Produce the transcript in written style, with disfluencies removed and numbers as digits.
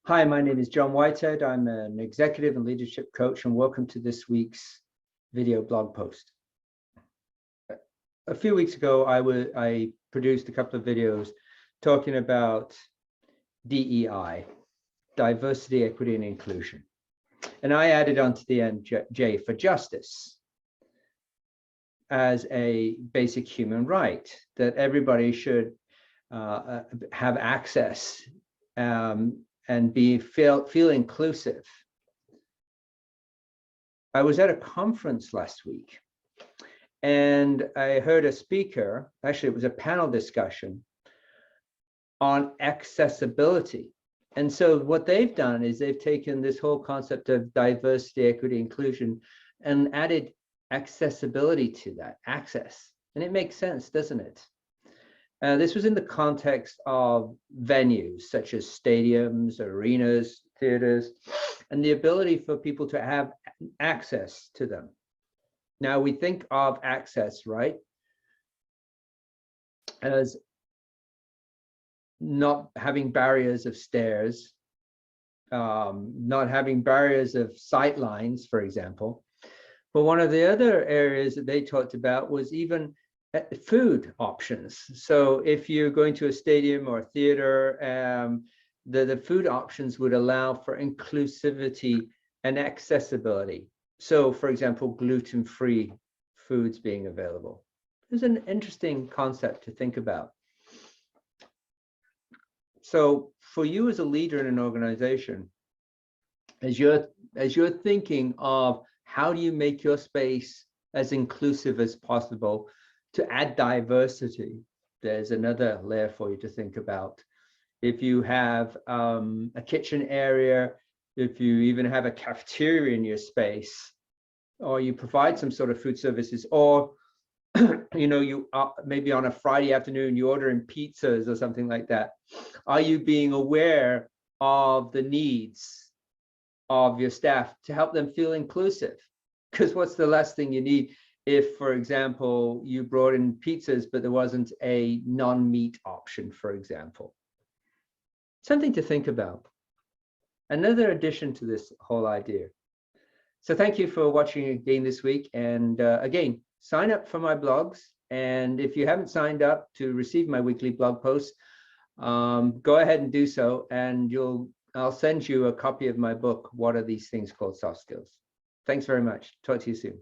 Hi, my name is John Whitehead. I'm an executive and leadership coach, and welcome to this week's video blog post. A few weeks ago, I produced a couple of videos talking about DEI, diversity, equity, and inclusion. And I added onto the end J for justice as a basic human right, that everybody should have access and feel inclusive. I was at a conference last week and I heard a speaker, actually it was a panel discussion on accessibility. And so what they've done is they've taken this whole concept of diversity, equity, inclusion and added accessibility to that, access. And it makes sense, doesn't it? This was in the context of venues such as stadiums, arenas, theaters, and the ability for people to have access to them. Now we think of access, right, as not having barriers of stairs, not having barriers of sight lines, for example. But one of the other areas that they talked about was even food options. So if you're going to a stadium or a theater, the food options would allow for inclusivity and accessibility. So for example, gluten-free foods being available. It's an interesting concept to think about. So for you as a leader in an organization, as you're thinking of how do you make your space as inclusive as possible, to add diversity, there's another layer for you to think about. If you have a kitchen area, if you even have a cafeteria in your space, or you provide some sort of food services, or you maybe on a Friday afternoon you order in pizzas or something like that, are you being aware of the needs of your staff to help them feel inclusive? Because what's the last thing you need if, for example, you brought in pizzas, but there wasn't a non-meat option, for example? Something to think about. Another addition to this whole idea. So thank you for watching again this week. And again, sign up for my blogs. And if you haven't signed up to receive my weekly blog posts, go ahead and do so. And I'll send you a copy of my book, What Are These Things Called Soft Skills? Thanks very much. Talk to you soon.